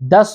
10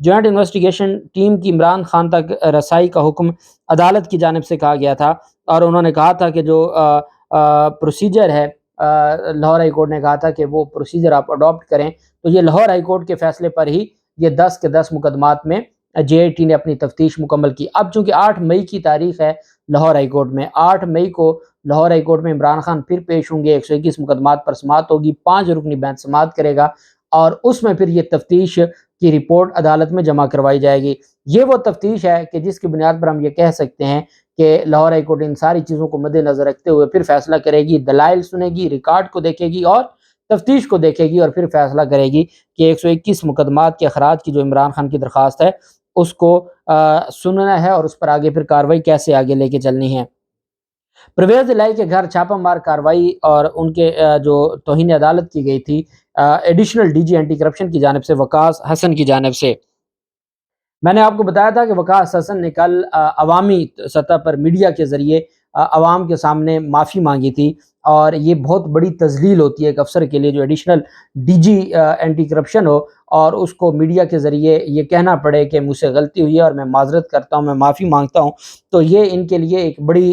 joint investigation team کی عمران خان تک رسائی کا حکم عدالت کی جانب سے کہا گیا تھا، اور انہوں نے کہا تھا کہ جو پروسیجر ہے، لاہور ہائی کورٹ نے کہا تھا کہ وہ پروسیجر آپ اڈاپٹ کریں، تو یہ لاہور ہائی کورٹ کے فیصلے پر ہی یہ 10 کے 10 مقدمات میں جے آئی ٹی نے اپنی تفتیش مکمل کی۔ اب چونکہ 8 مئی کی تاریخ ہے لاہور ہائی کورٹ میں، 8 مئی کو لاہور ہائی کورٹ میں عمران خان پھر پیش ہوں گے، 121 مقدمات پر سماعت ہوگی، 5 رکنی بینچ سماعت کرے گا، اور اس میں پھر یہ تفتیش کی رپورٹ عدالت میں جمع کروائی جائے گی۔ یہ وہ تفتیش ہے کہ جس کی بنیاد پر ہم یہ کہہ سکتے ہیں کہ لاہور ہائی کورٹ ان ساری چیزوں کو مد نظر رکھتے ہوئے پھر فیصلہ کرے گی، دلائل سنے گی، ریکارڈ کو دیکھے گی اور تفتیش کو دیکھے گی، اور پھر فیصلہ کرے گی کہ 121 مقدمات کے اخراج کی جو عمران خان کی درخواست ہے اس کو سننا ہے، اور اس پر آگے پھر کارروائی کیسے آگے لے کے چلنی ہے۔ پرویز الہی کے گھر چھاپہ مار کارروائی اور ان کے جو توہین عدالت کی گئی تھی additional D G anti corruption کی جانب سے وقاص حسن کی جانب سے۔ میں نے آپ کو بتایا تھا کہ وقاص حسن نے کل عوامی سطح پر میڈیا کے ذریعے عوام کے سامنے معافی مانگی تھی، اور یہ بہت بڑی تذلیل ہوتی ہے ایک افسر کے لیے جو additional D G anti corruption ہو اور اس کو میڈیا کے ذریعے یہ کہنا پڑے کہ مجھ سے غلطی ہوئی ہے اور میں معذرت کرتا ہوں، میں معافی مانگتا ہوں، تو یہ ان کے لیے ایک بڑی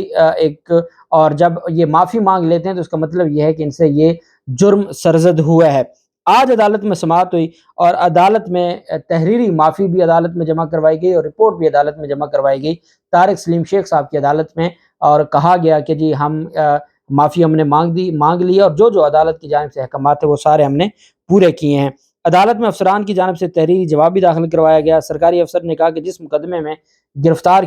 اور جب یہ معافی مانگ لیتے ہیں تو اس کا مطلب یہ ہے کہ ان سے یہ جرم سرزد ہوا ہے۔ آج عدالت میں سماعت ہوئی اور عدالت میں تحریری معافی بھی عدالت میں جمع کروائی گئی اور رپورٹ بھی عدالت میں جمع کروائی گئی طارق سلیم شیخ صاحب کی عدالت میں، اور کہا گیا کہ جی ہم معافی ہم نے مانگ لی اور جو عدالت کی جانب سے احکامات ہیں وہ سارے ہم نے پورے کیے ہیں۔ عدالت میں افسران کی جانب سے تحریری جواب بھی داخل کروایا گیا۔ سرکاری افسر نے کہا کہ جس مقدمے میں گرفتار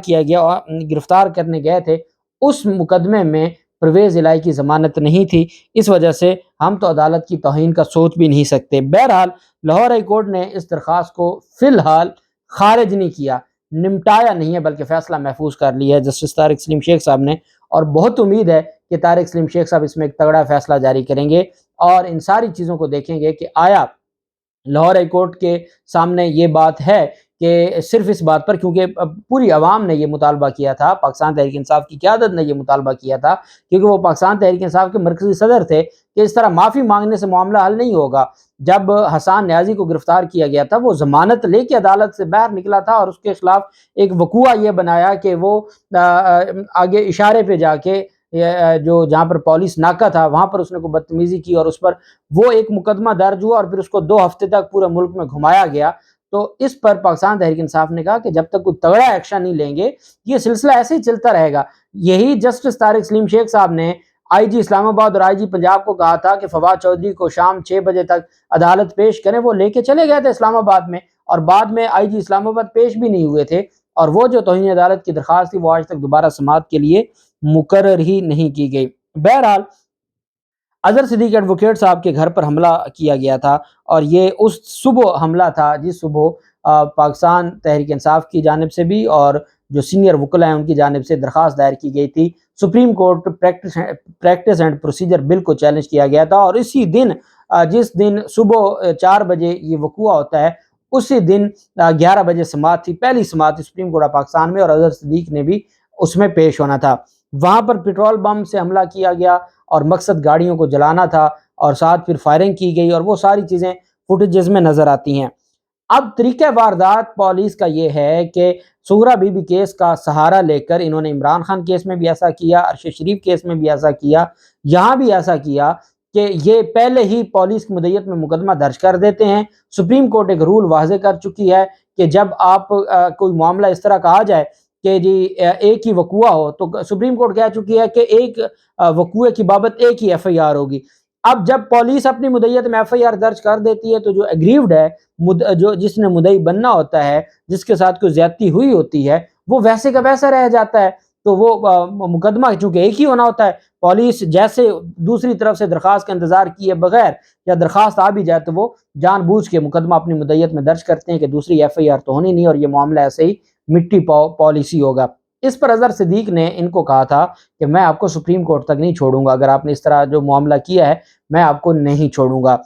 کرنے گئے تھے اس مقدمے میں پرویز الہی کی ضمانت نہیں تھی، اس وجہ سے ہم تو عدالت کی توہین کا سوچ بھی نہیں سکتے۔ بہرحال لاہور ہائی کورٹ نے اس درخواست کو فی الحال خارج نہیں کیا، نمٹایا نہیں ہے، بلکہ فیصلہ محفوظ کر لیا ہے جسٹس طارق سلیم شیخ صاحب نے، اور بہت امید ہے کہ طارق سلیم شیخ صاحب اس میں ایک تگڑا فیصلہ جاری کریں گے اور ان ساری چیزوں کو دیکھیں گے کہ آیا لاہور ہائی کورٹ کے سامنے یہ بات ہے کہ صرف اس بات پر، کیونکہ پوری عوام نے یہ مطالبہ کیا تھا، پاکستان تحریک انصاف کی قیادت نے یہ مطالبہ کیا تھا، کیونکہ وہ پاکستان تحریک انصاف کے مرکزی صدر تھے، کہ اس طرح معافی مانگنے سے معاملہ حل نہیں ہوگا۔ جب حسان نیازی کو گرفتار کیا گیا تھا وہ ضمانت لے کے عدالت سے باہر نکلا تھا اور اس کے خلاف ایک وقوع یہ بنایا کہ وہ آگے اشارے پہ جا کے جو جہاں پر پولیس ناکہ تھا وہاں پر اس نے کوئی بدتمیزی کی اور اس پر وہ ایک مقدمہ درج ہوا اور پھر اس کو 2 ہفتے تک پورے ملک میں گھمایا گیا۔ تو اس پر پاکستان تحریک انصاف نے کہا کہ جب تک کوئی تگڑا ایکشن نہیں لیں گے یہ سلسلہ ایسے ہی چلتا رہے گا۔ یہی جسٹس طارق سلیم شیخ صاحب نے آئی جی اسلام آباد اور آئی جی پنجاب کو کہا تھا کہ فواد چودھری کو شام 6 بجے تک عدالت پیش کریں، وہ لے کے چلے گئے تھے اسلام آباد میں، اور بعد میں آئی جی اسلام آباد پیش بھی نہیں ہوئے تھے، اور وہ جو توہین عدالت کی درخواست تھی وہ آج تک دوبارہ سماعت کے لیے مقرر ہی نہیں کی گئی۔ بہرحال اظہر صدیق ایڈوکیٹ صاحب کے گھر پر حملہ کیا گیا تھا، اور یہ اس صبح حملہ تھا جس صبح پاکستان تحریک انصاف کی جانب سے بھی اور جو سینئر وکلاء ہیں ان کی جانب سے درخواست دائر کی گئی تھی۔ Supreme Court practice and procedure bill کو چیلنج کیا گیا تھا، اور اسی دن جس دن صبح 4 بجے یہ وقوع ہوتا ہے اسی دن 11 بجے سماعت تھی، پہلی سماعت سپریم کورٹ آف پاکستان میں، اور اظہر صدیق نے بھی اس میں پیش ہونا تھا۔ وہاں پر پیٹرول بم سے حملہ کیا گیا اور مقصد گاڑیوں کو جلانا تھا، اور ساتھ پھر فائرنگ کی گئی، اور وہ ساری چیزیں فوٹیجز میں نظر آتی ہیں۔ اب طریقہ واردات پولیس کا یہ ہے کہ سغرا بی بی کیس کا سہارا لے کر انہوں نے عمران خان کیس میں بھی ایسا کیا، ارشد شریف کیس میں بھی ایسا کیا، یہاں بھی ایسا کیا کہ یہ پہلے ہی پولیس کی مدعیت میں مقدمہ درج کر دیتے ہیں۔ سپریم کورٹ ایک رول واضح کر چکی ہے کہ جب آپ کوئی معاملہ اس طرح کا آ جائے کہ جی ایک ہی وقوع ہو، تو سپریم کورٹ کہہ چکی ہے کہ ایک وقوع کی بابت ایک ہی ایف آئی آر ہوگی۔ اب جب پولیس اپنی مدعیت میں ایف آئی آر درج کر دیتی ہے تو جو ایگریوڈ ہے، جس نے مدعی بننا ہوتا ہے، جس کے ساتھ کوئی زیادتی ہوئی ہوتی ہے، وہ ویسے کا ویسا رہ جاتا ہے۔ تو وہ مقدمہ چونکہ ایک ہی ہونا ہوتا ہے، پولیس جیسے دوسری طرف سے درخواست کا انتظار کیے بغیر یا درخواست آ بھی جائے تو وہ جان بوجھ کے مقدمہ اپنی مدعیت میں درج کرتے ہیں کہ دوسری ایف آئی آر تو ہونی نہیں اور یہ معاملہ ایسے ہی مٹی پالیسی ہوگا۔ اس پر اظہر صدیق نے ان کو کہا تھا کہ میں آپ کو سپریم کورٹ تک نہیں چھوڑوں گا، اگر آپ نے اس طرح جو معاملہ کیا ہے میں آپ کو نہیں چھوڑوں گا۔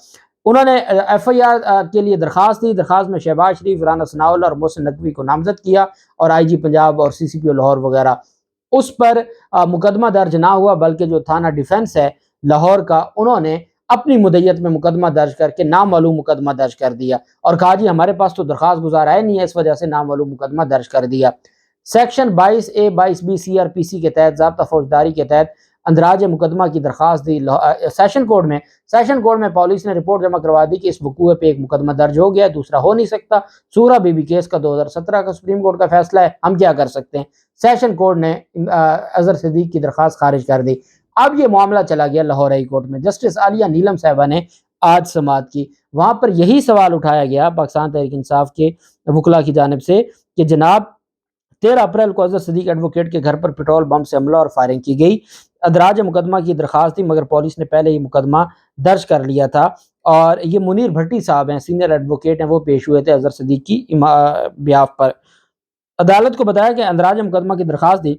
انہوں نے ایف آئی آر کے لیے درخواست دی، درخواست میں شہباز شریف، رانا ثناء اللہ اور محسن نقوی کو نامزد کیا، اور آئی جی پنجاب اور سی سی پی او لاہور وغیرہ۔ اس پر مقدمہ درج نہ ہوا، بلکہ جو تھانہ ڈیفنس ہے لاہور کا، انہوں نے اپنی مدعیت میں مقدمہ درج کر کے نامعلوم مقدمہ درج کر دیا اور کہا جی ہمارے پاس تو درخواست گزار آئے نہیں ہے، اس وجہ سے نامعلوم مقدمہ درج کر دیا۔ سیکشن 22A 22B CRPC کے تحت ضابطہ فوجداری کے تحت اندراج مقدمہ کی درخواست دی۔ سیشن کورٹ میں پولیس نے رپورٹ جمع کروا دی کہ اس وقوع پہ ایک مقدمہ درج ہو گیا، دوسرا ہو نہیں سکتا۔ سورہ بی بی کیس کا 2017 کا سپریم کورٹ کا فیصلہ ہے، ہم کیا کر سکتے ہیں۔ سیشن کورٹ نے اظہر صدیق کی درخواست خارج کر دی۔ اب یہ معاملہ چلا گیا لاہور ہائی کورٹ میں۔ جسٹس عالیہ نیلم صاحبہ نے آج سماعت کی، وہاں پر یہی سوال اٹھایا گیا پاکستان تحریک انصاف کے وکلاء کی جانب سے کہ جناب 13 اپریل کو اظہر صدیق ایڈوکیٹ کے گھر پر پیٹرول بم سے حملہ اور فائرنگ کی گئی، ادراج مقدمہ کی درخواست تھی مگر پولیس نے پہلے ہی مقدمہ درج کر لیا تھا، اور یہ منیر بھٹی صاحب ہیں، سینئر ایڈوکیٹ ہیں، وہ پیش ہوئے تھے اظہر صدیق کی بیاف پر۔ عدالت کو بتایا کہ اندراج مقدمہ کی درخواست دی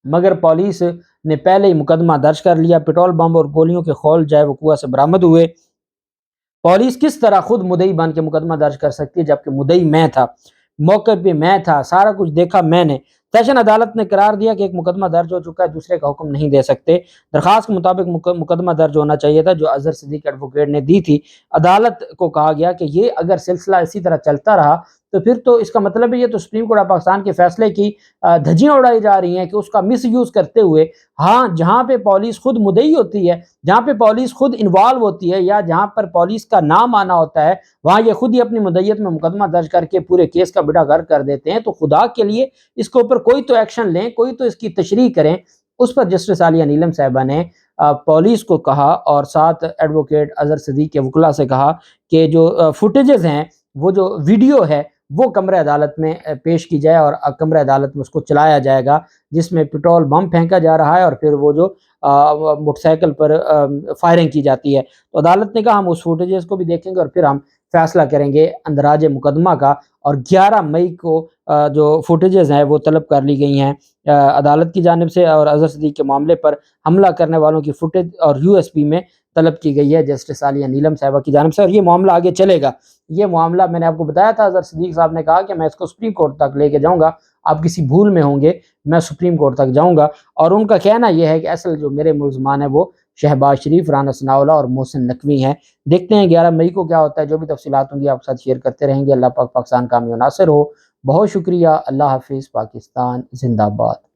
مگر پولیس نے پہلے ہی مقدمہ درج کر لیا، پیٹرول بم اور گولیوں کے خول جائے وقوع سے برآمد ہوئے۔ پولیس کس طرح خود مدعی بن کے مقدمہ درج کر سکتی ہے جبکہ مدعی میں تھا، موقع پہ میں تھا، سارا کچھ دیکھا میں نے۔ سیشن عدالت نے قرار دیا کہ ایک مقدمہ درج ہو چکا ہے، دوسرے کا حکم نہیں دے سکتے۔ درخواست کے مطابق مقدمہ درج ہونا چاہیے تھا جو اظہر صدیق ایڈوکیٹ نے دی تھی۔ عدالت کو کہا گیا کہ یہ اگر سلسلہ اسی طرح چلتا رہا تو پھر تو اس کا مطلب ہے یہ تو سپریم کورٹ آف پاکستان کے فیصلے کی دھجیاں اڑائی جا رہی ہیں کہ اس کا مس یوز کرتے ہوئے، ہاں جہاں پہ پولیس خود مدعی ہوتی ہے، جہاں پہ پولیس خود انوالو ہوتی ہے، یا جہاں پر پولیس کا نام آنا ہوتا ہے، وہاں یہ خود ہی اپنی مدعیت میں مقدمہ درج کر کے پورے کیس کا بیڑا غرق کر دیتے ہیں۔ تو خدا کے لیے اس کے اوپر کوئی تو ایکشن لیں، کوئی تو اس کی تشریح کریں۔ اس پر جسٹس عالیہ نیلم صاحبہ نے پولیس کو کہا اور ساتھ ایڈوکیٹ اظہر صدیق کے وکلاء سے کہا کہ جو فوٹیجز ہیں، وہ جو ویڈیو ہے وہ کمرہ عدالت میں پیش کی جائے اور کمرہ عدالت میں اس کو چلایا جائے گا، جس میں پیٹرول بم پھینکا جا رہا ہے اور پھر وہ جو موٹر سائیکل پر فائرنگ کی جاتی ہے۔ تو عدالت نے کہا ہم اس فوٹیجز کو بھی دیکھیں گے اور پھر ہم فیصلہ کریں گے اندراج مقدمہ کا، اور 11 مئی کو جو فوٹیجز ہیں وہ طلب کر لی گئی ہیں عدالت کی جانب سے، اور اظہر صدیق کے معاملے پر حملہ کرنے والوں کی فوٹیج اور USB میں طلب کی گئی ہے جسٹس عالیہ نیلم صاحبہ کی جانب سے، اور یہ معاملہ آگے چلے گا۔ یہ معاملہ میں نے آپ کو بتایا تھا، اظہر صدیق صاحب نے کہا کہ میں اس کو سپریم کورٹ تک لے کے جاؤں گا، آپ کسی بھول میں ہوں گے، میں سپریم کورٹ تک جاؤں گا۔ اور ان کا کہنا یہ ہے کہ اصل جو میرے ملزمان ہیں وہ شہباز شریف، رانا ثناءاللہ اور محسن نقوی ہیں۔ دیکھتے ہیں 11 مئی کو کیا ہوتا ہے، جو بھی تفصیلات ہوں گی آپ کے ساتھ شیئر کرتے رہیں گے۔ اللہ پاک پاکستان کامیاب ناصر ہو۔ بہت شکریہ، اللہ حافظ، پاکستان زندہ باد۔